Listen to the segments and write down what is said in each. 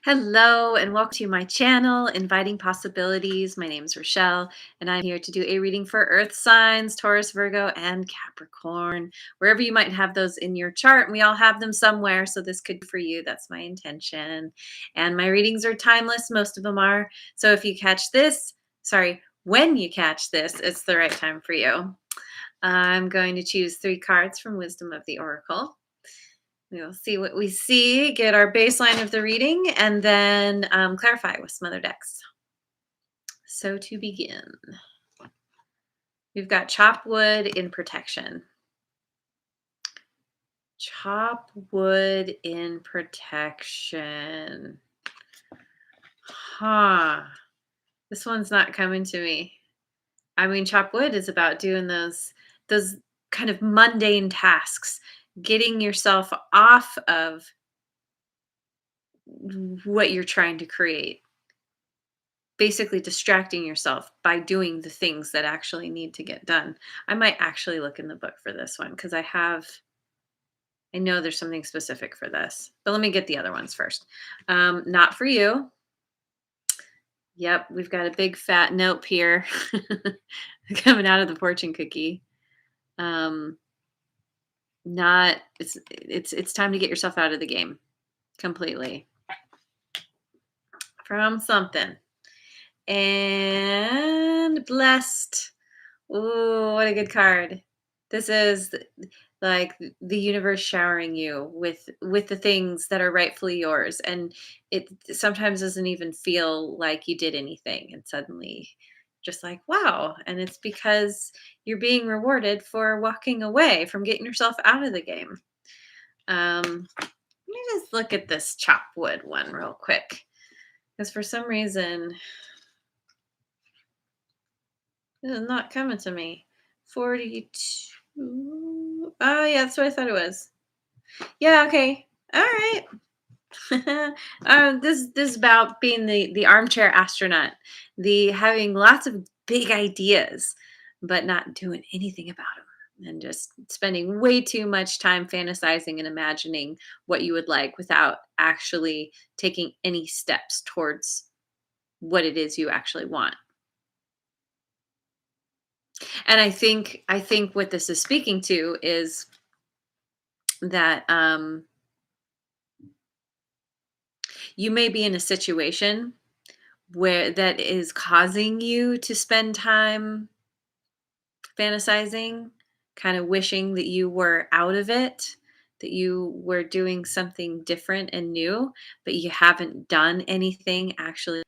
Hello and welcome to my channel, Inviting Possibilities. My name is Rochelle, and I'm here to do a reading for Earth signs, Taurus, Virgo, and Capricorn. Wherever you might have those in your chart, we all have them somewhere, so this could be for you. That's my intention. And my readings are timeless, most of them are. So if you catch this, when you catch this, it's the right time for you. I'm going to choose 3 cards from Wisdom of the Oracle. We'll see what we see, get our baseline of the reading, and then clarify with some other decks. So to begin, we've got chop wood in protection. Chop wood in protection. This one's not coming to me. I mean, chop wood is about doing those kind of mundane tasks, getting yourself off of what you're trying to create. Basically distracting yourself by doing the things that actually need to get done. I might actually look in the book for this one because I know there's something specific for this, but let me get the other ones first. Not for you. Yep, we've got a big fat nope here coming out of the fortune cookie. Not it's time to get yourself out of the game completely from something. And blessed. Ooh, what a good card. This is like the universe showering you with the things that are rightfully yours, and it sometimes doesn't even feel like you did anything, and suddenly just like wow, and it's because you're being rewarded for walking away from getting yourself out of the game. Let me just look at this chop wood one real quick, because for some reason this is not coming to me. 42. Oh, yeah, that's what I thought it was. Yeah, okay. All right. This is about being the armchair astronaut, the having lots of big ideas, but not doing anything about them, and just spending way too much time fantasizing and imagining what you would like without actually taking any steps towards what it is you actually want. And I think what this is speaking to is that you may be in a situation where that is causing you to spend time fantasizing, kind of wishing that you were out of it, that you were doing something different and new, but you haven't done anything actually.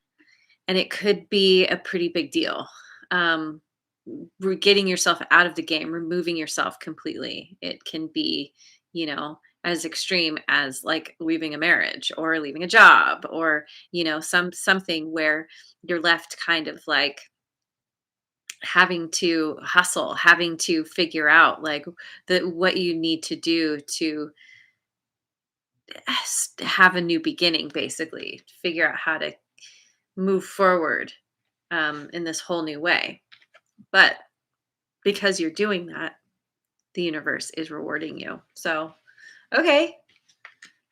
And it could be a pretty big deal. Um, getting yourself out of the game, removing yourself completely. It can be, as extreme as like leaving a marriage or leaving a job or, something where you're left kind of like having to hustle, having to figure out like what you need to do to have a new beginning, basically figure out how to move forward in this whole new way. But because you're doing that, the universe is rewarding you. So, okay,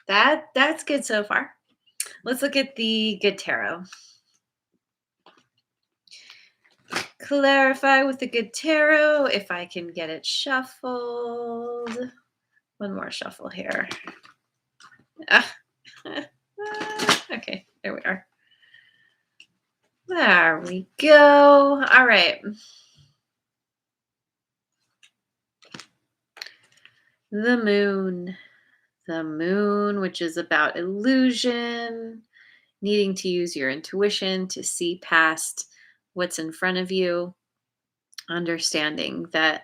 that's good so far. Let's look at the good tarot. Clarify with the good tarot if I can get it shuffled. One more shuffle here. Ah. Okay, there we are. There we go. All right. The moon. The moon, which is about illusion, needing to use your intuition to see past what's in front of you, understanding that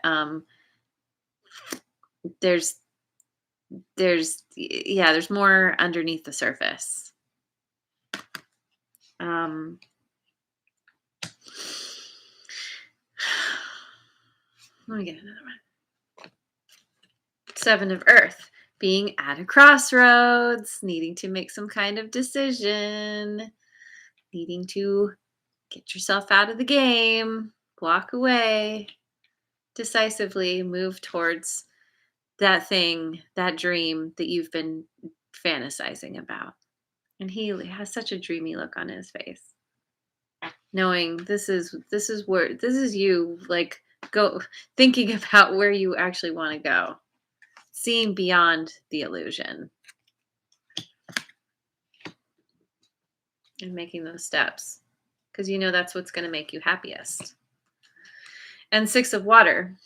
there's there's more underneath the surface. Let me get another one. 7 of Earth, being at a crossroads, needing to make some kind of decision, needing to get yourself out of the game, walk away, decisively move towards that thing, that dream that you've been fantasizing about. And he has such a dreamy look on his face, knowing this is you, like, go thinking about where you actually want to go, seeing beyond the illusion and making those steps, because you know that's what's going to make you happiest. And six of water.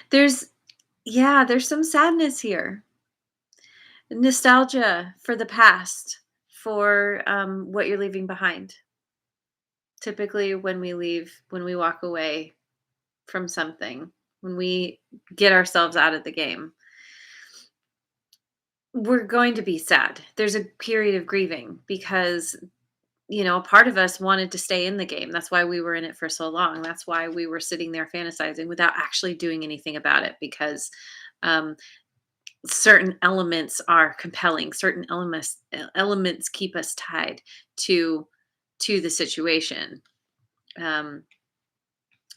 There's Yeah, there's some sadness here. Nostalgia for the past, for what you're leaving behind. Typically, when we walk away from something, when we get ourselves out of the game, we're going to be sad. There's a period of grieving because, a part of us wanted to stay in the game. That's why we were in it for so long. That's why we were sitting there fantasizing without actually doing anything about it, because um, certain elements are compelling. Certain elements keep us tied to the situation. Um,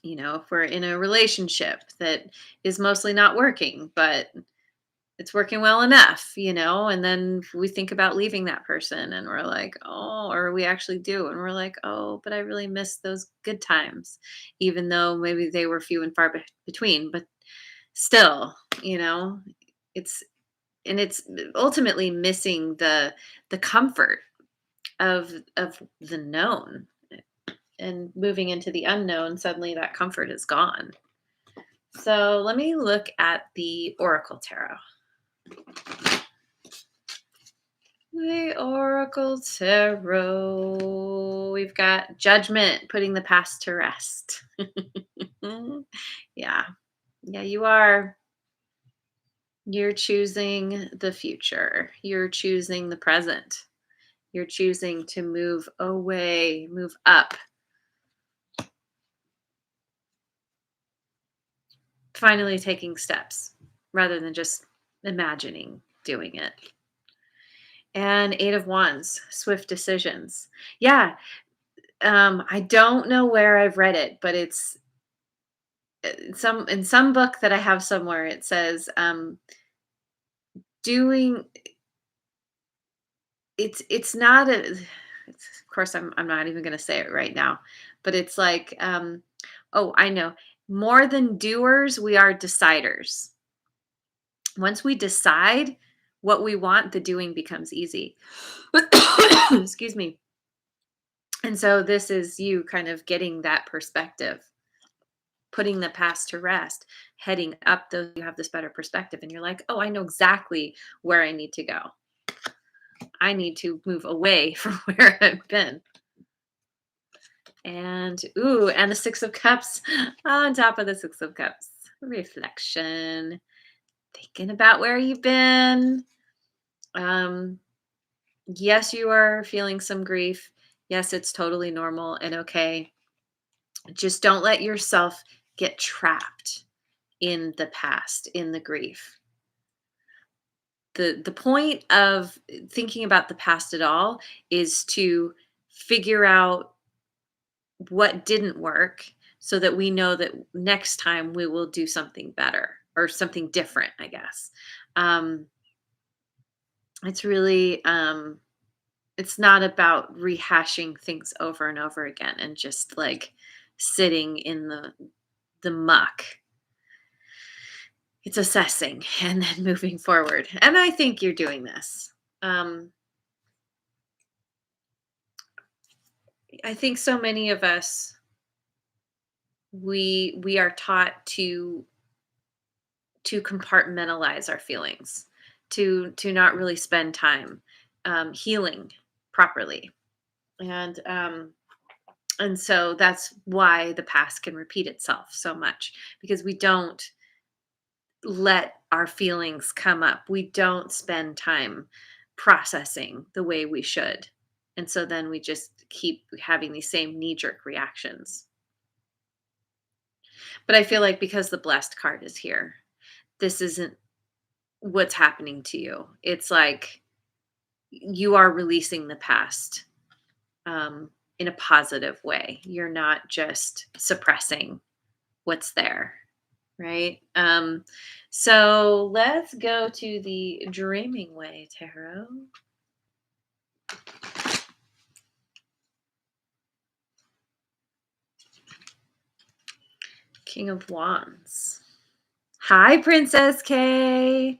if we're in a relationship that is mostly not working, but it's working well enough, and then we think about leaving that person and we're like, oh, or we actually do. And we're like, oh, but I really miss those good times, even though maybe they were few and far between, but still, it's, and it's ultimately missing the comfort of the known, and moving into the unknown. Suddenly that comfort is gone. So let me look at the Oracle Tarot. The Oracle Tarot. We've got Judgment, putting the past to rest. Yeah. Yeah, you are. You're choosing the future. You're choosing the present. You're choosing to move away, move up. Finally taking steps rather than just imagining doing it. And Eight of Wands, swift decisions. Yeah. I don't know where I've read it, but it's in some book that I have somewhere. It says doing it's not a it's, of course I'm not even going to say it right now, but it's like oh, I know. More than doers, we are deciders. Once we decide what we want, the doing becomes easy. Excuse me. And so this is you kind of getting that perspective, putting the past to rest, heading up, though you have this better perspective and you're like, oh, I know exactly where I need to go. I need to move away from where I've been. And and the Six of Cups on top of the Six of Cups. Reflection, thinking about where you've been. Yes, you are feeling some grief. Yes, it's totally normal and okay. Just don't let yourself get trapped in the past, in the grief. The point of thinking about the past at all is to figure out what didn't work, so that we know that next time we will do something better or something different, I guess. Um, it's really it's not about rehashing things over and over again and just like sitting in the muck. It's assessing and then moving forward. And I think you're doing this. Um, I think so many of us, we are taught to compartmentalize our feelings, to not really spend time healing properly, and so that's why the past can repeat itself so much, because we don't let our feelings come up. We don't spend time processing the way we should. And so then we just keep having these same knee jerk reactions. But I feel like because the blessed card is here, this isn't what's happening to you. It's like you are releasing the past in a positive way. You're not just suppressing what's there. right? So let's go to the Dreaming Way Tarot. King of Wands. Hi, Princess K.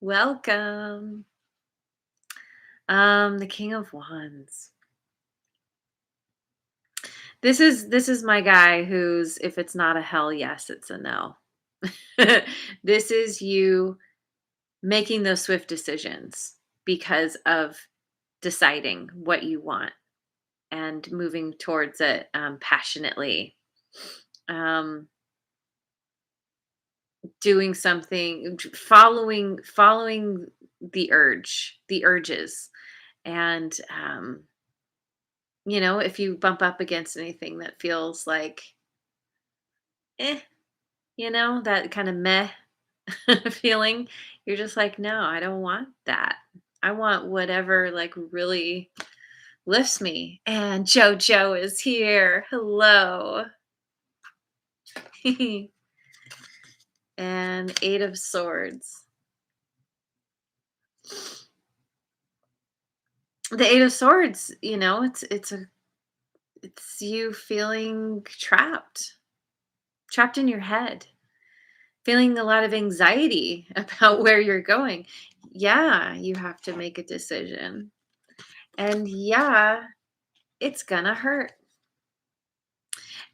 Welcome. The King of Wands. This is my guy who's, if it's not a hell yes, it's a no. This is you making those swift decisions because of deciding what you want and moving towards it passionately. Um, Doing something, following the urges, and if you bump up against anything that feels like eh, that kind of meh feeling, you're just like, no, I don't want that. I want whatever like really lifts me. And JoJo is here. Hello. And Eight of Swords. The Eight of Swords, it's you feeling trapped in your head, feeling a lot of anxiety about where you're going. Yeah, you have to make a decision. And yeah, it's gonna hurt.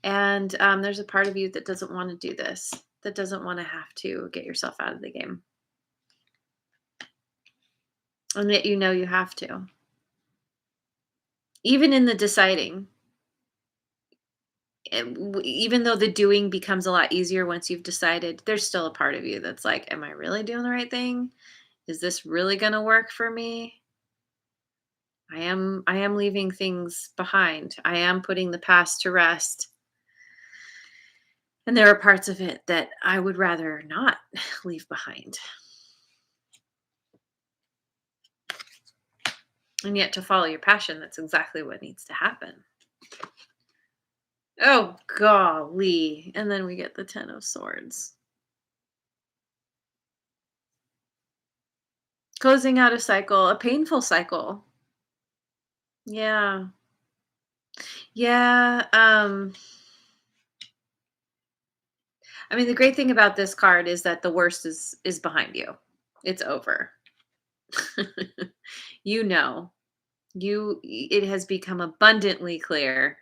And there's a part of you that doesn't want to do this, that doesn't want to have to get yourself out of the game. And yet you have to. Even in the deciding, even though the doing becomes a lot easier once you've decided, there's still a part of you that's like, am I really doing the right thing? Is this really going to work for me? I am leaving things behind. I am putting the past to rest. And there are parts of it that I would rather not leave behind. And yet to follow your passion, that's exactly what needs to happen. Oh, golly. And then we get the Ten of Swords. Closing out a cycle, a painful cycle. Yeah. Yeah. I mean, the great thing about this card is that the worst is behind you. It's over. you know. It has become abundantly clear,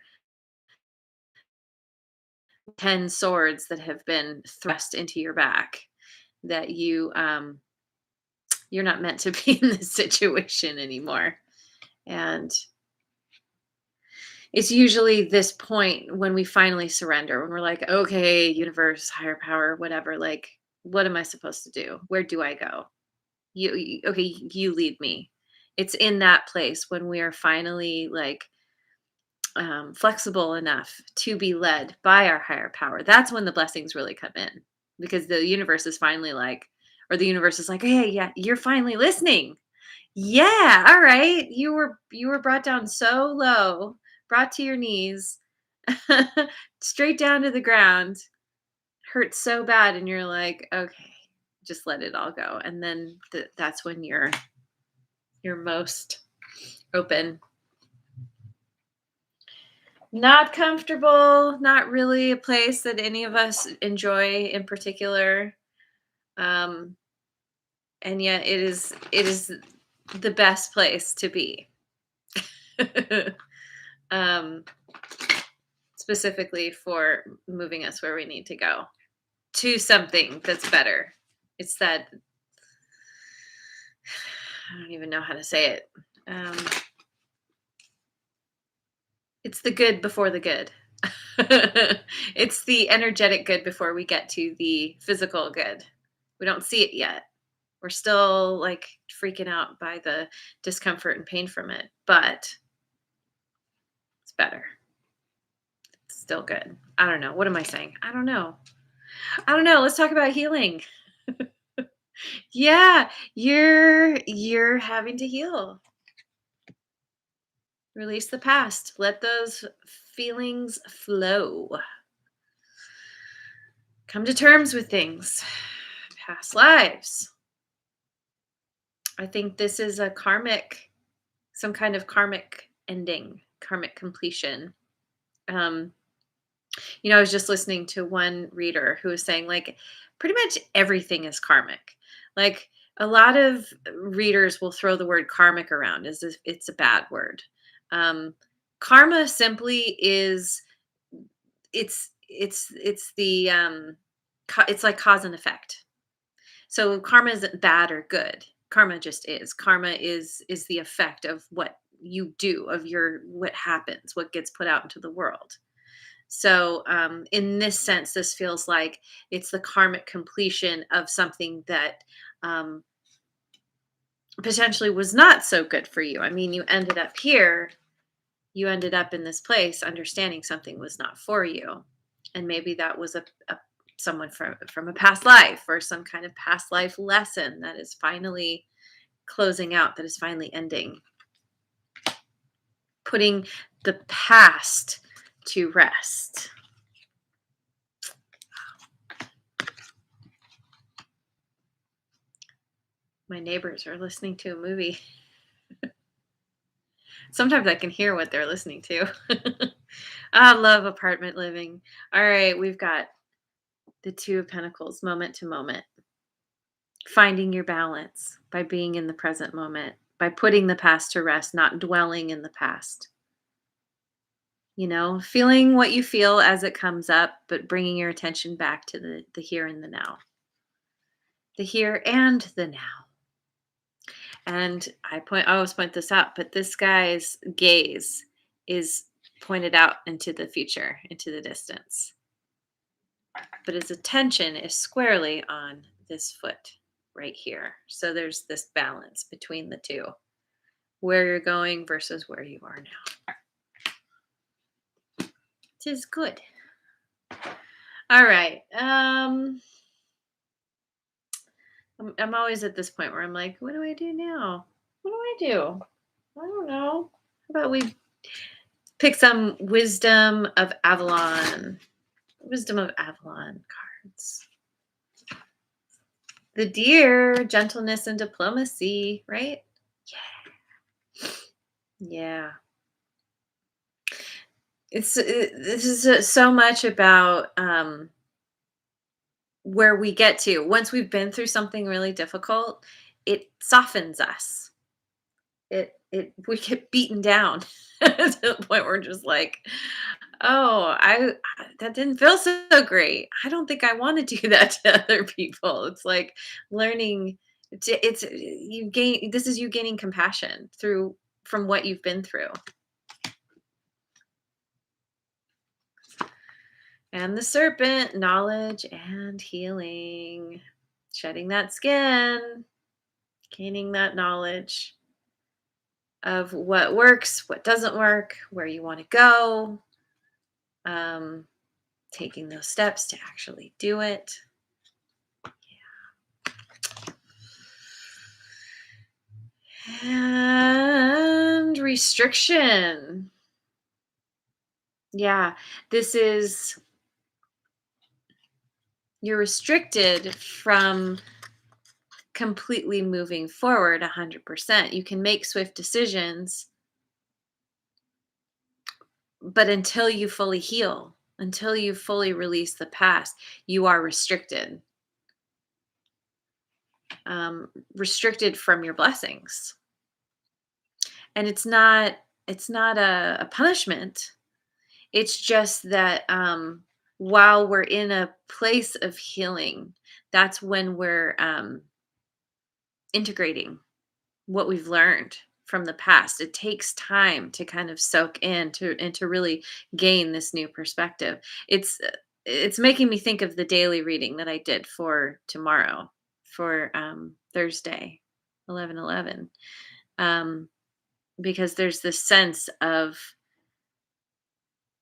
10 swords that have been thrust into your back, that you're not meant to be in this situation anymore. And it's usually this point when we finally surrender, when we're like, okay, universe, higher power, whatever, like, what am I supposed to do? Where do I go? Okay, you lead me. It's in that place when we are finally like flexible enough to be led by our higher power. That's when the blessings really come in, because the universe is finally like, or the universe is like, hey, yeah, you're finally listening. Yeah, all right. You were brought down so low, brought to your knees, straight down to the ground, hurt so bad, and you're like, okay, just let it all go. And then that's when you're most open. Not comfortable, not really a place that any of us enjoy in particular. Um, and yet it is the best place to be. um, Specifically for moving us where we need to go, to something that's better. It's that, I don't even know how to say it. It's the good before the good. It's the energetic good before we get to the physical good. We don't see it yet. We're still like freaking out by the discomfort and pain from it, but it's better. It's still good. I don't know. What am I saying? I don't know. Let's talk about healing. Yeah, you're having to heal. Release the past. Let those feelings flow. Come to terms with things. Past lives. I think this is a karmic, some kind of karmic ending, karmic completion. Um, I was just listening to one reader who was saying, like, pretty much everything is karmic. Like, a lot of readers will throw the word karmic around as if it's a bad word. Um, Karma simply is it's the it's like cause and effect. So karma isn't bad or good. Karma just is. Karma is the effect of what you do, of your what happens, what gets put out into the world. So, in this sense, this feels like it's the karmic completion of something that um, potentially was not so good for you. I mean, you ended up here, you ended up in this place, understanding something was not for you, and maybe that was a someone from a past life or some kind of past life lesson that is finally closing out, that is finally ending, putting the past to rest. My neighbors are listening to a movie. Sometimes I can hear what they're listening to. I love apartment living. All right, we've got the Two of Pentacles, moment to moment. Finding your balance by being in the present moment, by putting the past to rest, not dwelling in the past. Feeling what you feel as it comes up, but bringing your attention back to the here and the now. The here and the now. And I always point this out, but this guy's gaze is pointed out into the future, into the distance. But his attention is squarely on this foot right here. So there's this balance between the two, where you're going versus where you are now. It is good. All right. I'm always at this point where I'm like, what do I do now? What do I do? I don't know. How about we pick some Wisdom of Avalon cards. The Deer, gentleness and diplomacy, right? Yeah. Yeah. This is so much about where we get to once we've been through something really difficult. It softens us. We get beaten down to the point where we're just like, oh, that didn't feel so great. I don't think I want to do that to other people. It's like learning. It's you gain. This is you gaining compassion from what you've been through. And the Serpent, knowledge and healing, shedding that skin, gaining that knowledge of what works, what doesn't work, where you want to go, taking those steps to actually do it. And restriction. Yeah, this is, you're restricted from completely moving forward 100%. You can make swift decisions, but until you fully heal, until you fully release the past, you are restricted. Restricted from your blessings. And it's not a punishment. It's just that while we're in a place of healing, that's when we're integrating what we've learned from the past. It takes time to kind of soak in and to really gain this new perspective. It's making me think of the daily reading that I did for tomorrow, for Thursday, 11/11, because there's this sense of,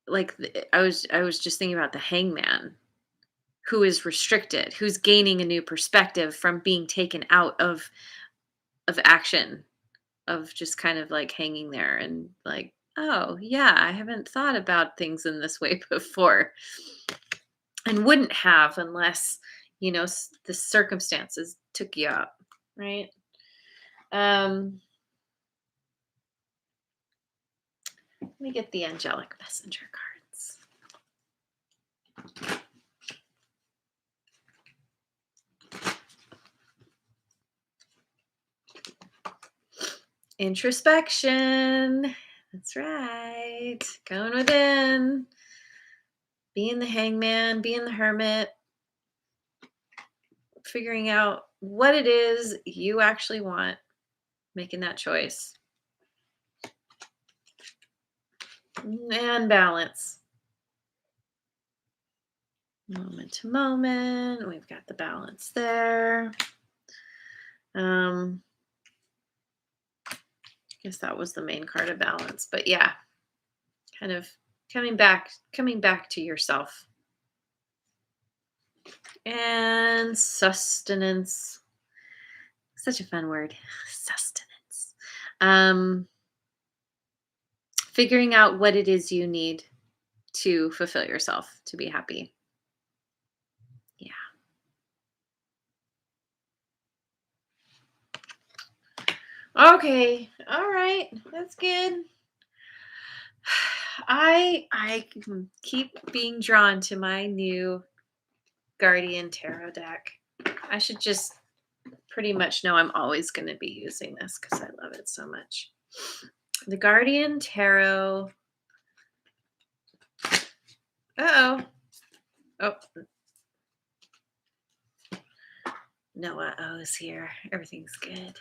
like, I was just thinking about the hangman who is restricted, who's gaining a new perspective from being taken out of action, of just kind of like hanging there and like, oh yeah, I haven't thought about things in this way before. and wouldn't have unless, the circumstances took you out, right? Um, Let me get the angelic messenger cards. Introspection. That's right. Going within. Being the hangman, being the hermit, figuring out what it is you actually want, making that choice. And balance. Moment to moment. We've got the balance there. I guess that was the main card of balance. But yeah, kind of coming back to yourself. And sustenance. Such a fun word. Sustenance. Figuring out what it is you need to fulfill yourself, to be happy. Yeah. Okay. All right. That's good. I keep being drawn to my new Guardian Tarot deck. I should just pretty much know I'm always going to be using this because I love it so much. The Guardian Tarot. Uh-oh. Oh. No uh-ohs here. Everything's good.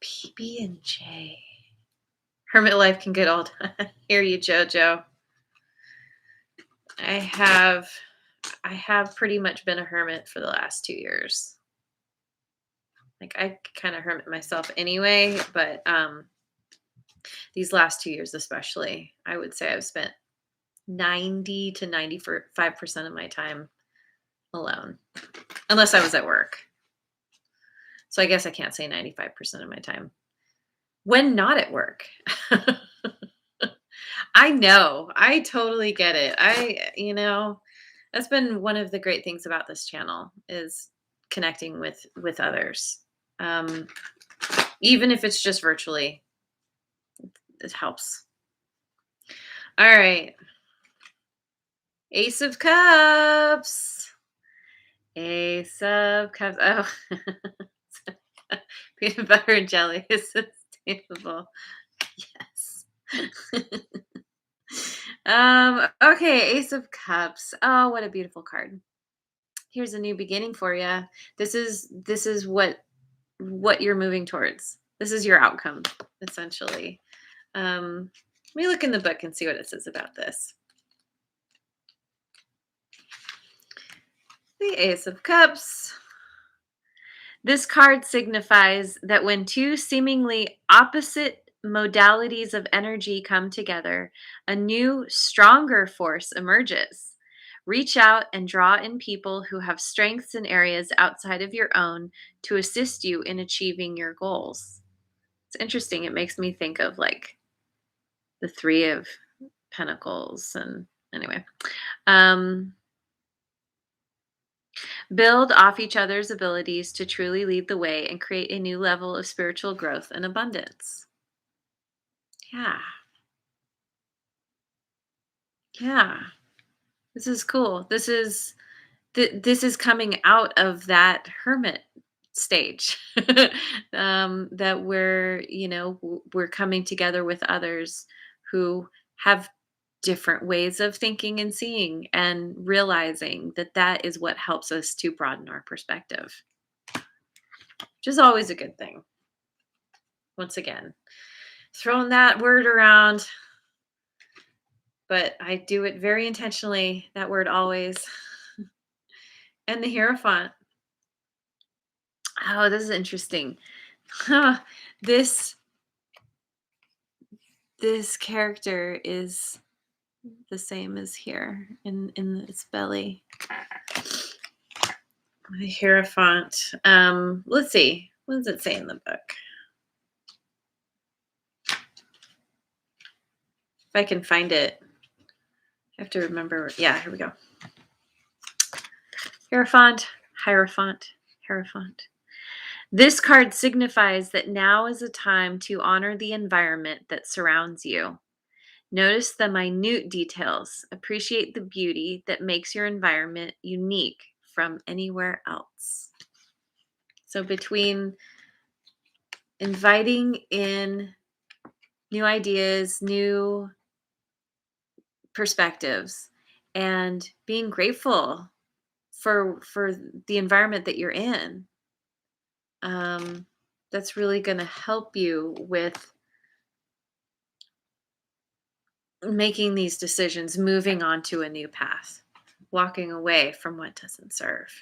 PB&J. Hermit life can get all done. Hear you, JoJo. I have pretty much been a hermit for the last 2 years. Like I kind of hermit myself anyway, but these last 2 years especially, I would say I've spent 90 to 95% of my time alone, unless I was at work. So I guess I can't say 95% of my time when not at work. I know. I totally get it. That's been one of the great things about this channel is connecting with others. Even if it's just virtually, it helps. All right. Ace of Cups. Ace of Cups. Oh. Peanut butter and jelly is sustainable. Yes. Okay, Ace of Cups. Oh, what a beautiful card. Here's a new beginning for you. This is what you're moving towards. This is your outcome, essentially. Let me look in the book and see what it says about this. The Ace of Cups. This card signifies that when two seemingly opposite modalities of energy come together, a new, stronger force emerges. Reach out and draw in people who have strengths in areas outside of your own to assist you in achieving your goals. It's interesting. It makes me think of like the Three of Pentacles. And anyway, build off each other's abilities to truly lead the way and create a new level of spiritual growth and abundance. Yeah. Yeah. This is cool. This is coming out of that hermit stage. That we're coming together with others who have different ways of thinking and seeing, and realizing that that is what helps us to broaden our perspective, which is always a good thing. Once again, throwing that word around, but I do it very intentionally, that word always. And the Hierophant. Oh, this is interesting. This character is the same as here in its belly. The Hierophant. Let's see. What does it say in the book? If I can find it. I have to remember. Yeah, here we go. Hierophant, Hierophant, Hierophant. This card signifies that now is a time to honor the environment that surrounds you. Notice the minute details. Appreciate the beauty that makes your environment unique from anywhere else. So, between inviting in new ideas, new perspectives, and being grateful for the environment that you're in, um, that's really going to help you with making these decisions, moving on to a new path, walking away from what doesn't serve.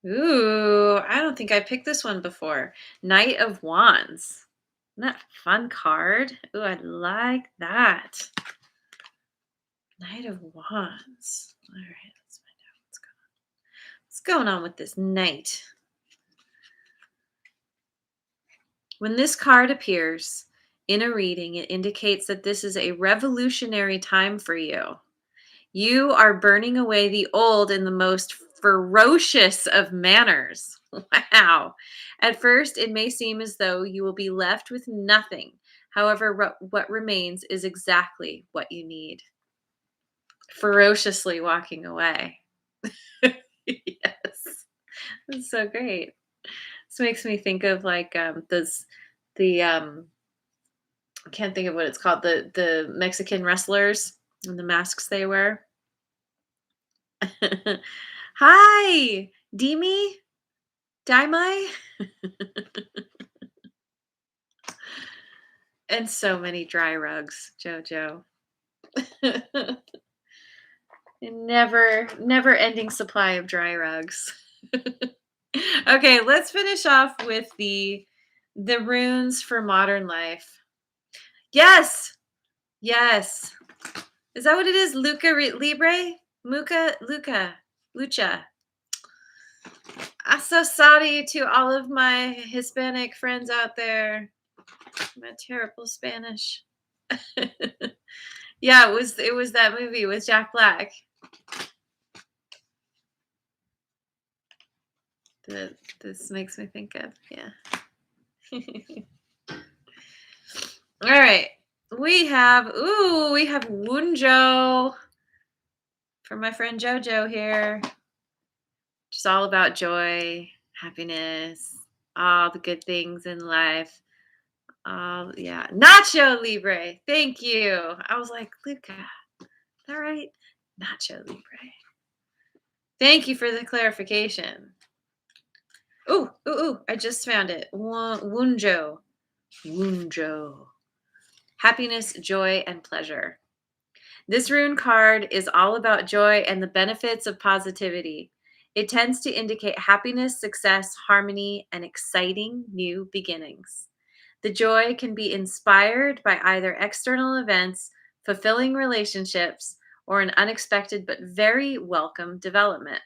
Ooh, I don't think I picked this one before. Knight of Wands. Isn't that a fun card? Ooh, I like that. Knight of Wands. All right, let's find out what's going on with this knight. When this card appears in a reading, it indicates that this is a revolutionary time for you. You are burning away the old in the most ferocious of manners. Wow. At first, it may seem as though you will be left with nothing. However, what remains is exactly what you need. Ferociously walking away. Yes. That's so great. This makes me think of like the I can't think of what it's called, the Mexican wrestlers and the masks they wear. Hi, Dimi, Daimai, and so many dry rugs, Jojo. Never ending supply of dry rugs. Okay, let's finish off with the runes for modern life. Yes, yes. Is that what it is? Libre? Lucha. I'm so sorry to all of my Hispanic friends out there. My terrible Spanish. Yeah, it was that movie with Jack Black. That this makes me think of. Yeah. All right. We have Wunjo for my friend Jojo here. Just all about joy, happiness, all the good things in life. Yeah. Nacho Libre. Thank you. I was like, Luca, is that right? Nacho Libre. Thank you for the clarification. Ooh, I just found it. Wunjo. Wunjo. Happiness, joy, and pleasure. This rune card is all about joy and the benefits of positivity. It tends to indicate happiness, success, harmony, and exciting new beginnings. The joy can be inspired by either external events, fulfilling relationships, or an unexpected but very welcome development.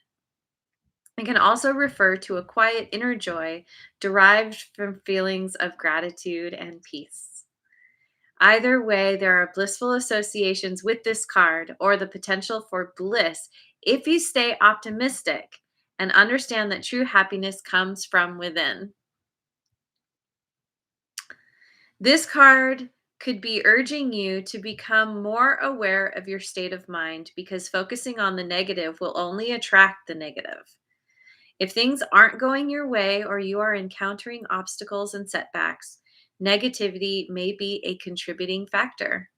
It can also refer to a quiet inner joy derived from feelings of gratitude and peace. Either way, there are blissful associations with this card or the potential for bliss if you stay optimistic and understand that true happiness comes from within. This card could be urging you to become more aware of your state of mind because focusing on the negative will only attract the negative. If things aren't going your way or you are encountering obstacles and setbacks, negativity may be a contributing factor.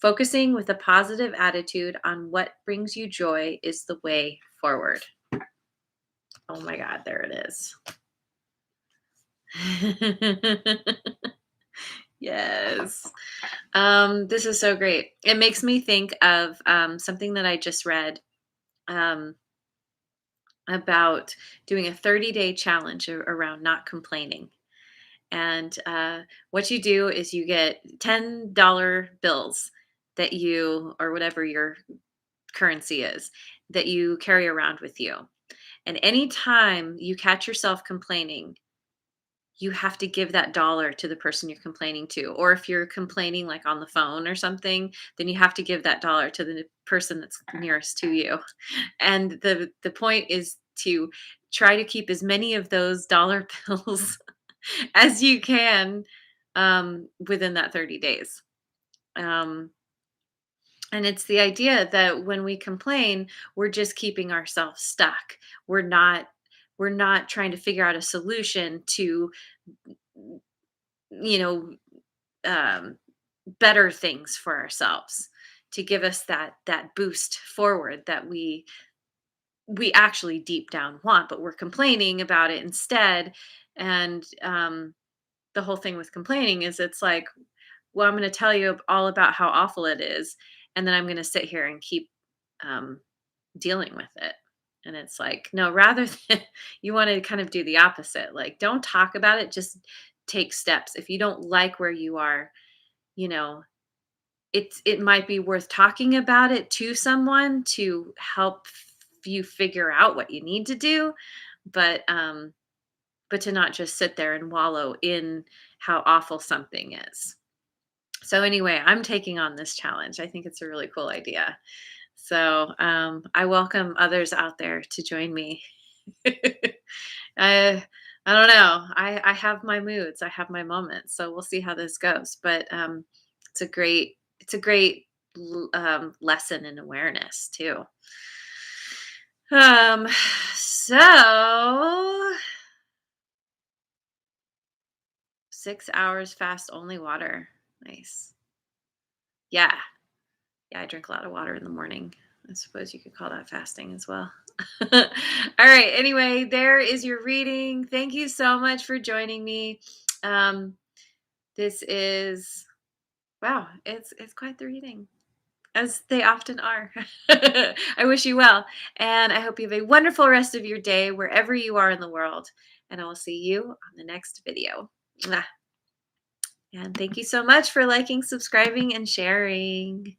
Focusing with a positive attitude on what brings you joy is the way forward. Oh my God, there it is. Yes. This is so great. It makes me think of something that I just read um, about doing a 30-day challenge around not complaining. And what you do is you get $10 bills that you, or whatever your currency is, that you carry around with you. And anytime you catch yourself complaining, you have to give that dollar to the person you're complaining to. Or if you're complaining like on the phone or something, then you have to give that dollar to the person that's nearest to you. And the point is to try to keep as many of those dollar bills as you can within that 30 days. Um, and it's the idea that when we complain, we're just keeping ourselves stuck. We're not we're not trying to figure out a solution to, you know, um, better things for ourselves, to give us that boost forward that we actually deep down want, but we're complaining about it instead. And the whole thing with complaining is it's like, well, I'm going to tell you all about how awful it is, and then I'm going to sit here and keep um, dealing with it. And it's like, no, rather than you want to kind of do the opposite. Like, don't talk about it, just take steps. If you don't like where you are, you know, it might be worth talking about it to someone to help you figure out what you need to do, but but to not just sit there and wallow in how awful something is. So anyway, I'm taking on this challenge. I think it's a really cool idea. So I welcome others out there to join me. I I don't know. I have my moods. I have my moments. So we'll see how this goes. But it's a great lesson in awareness too. Um, so 6 hours fast only water. Nice. Yeah. Yeah, I drink a lot of water in the morning. I suppose you could call that fasting as well. All right. Anyway, there is your reading. Thank you so much for joining me. Um, this is wow. It's quite the reading, as they often are. I wish you well, and I hope you have a wonderful rest of your day wherever you are in the world. And I will see you on the next video. Mwah. And thank you so much for liking, subscribing, and sharing.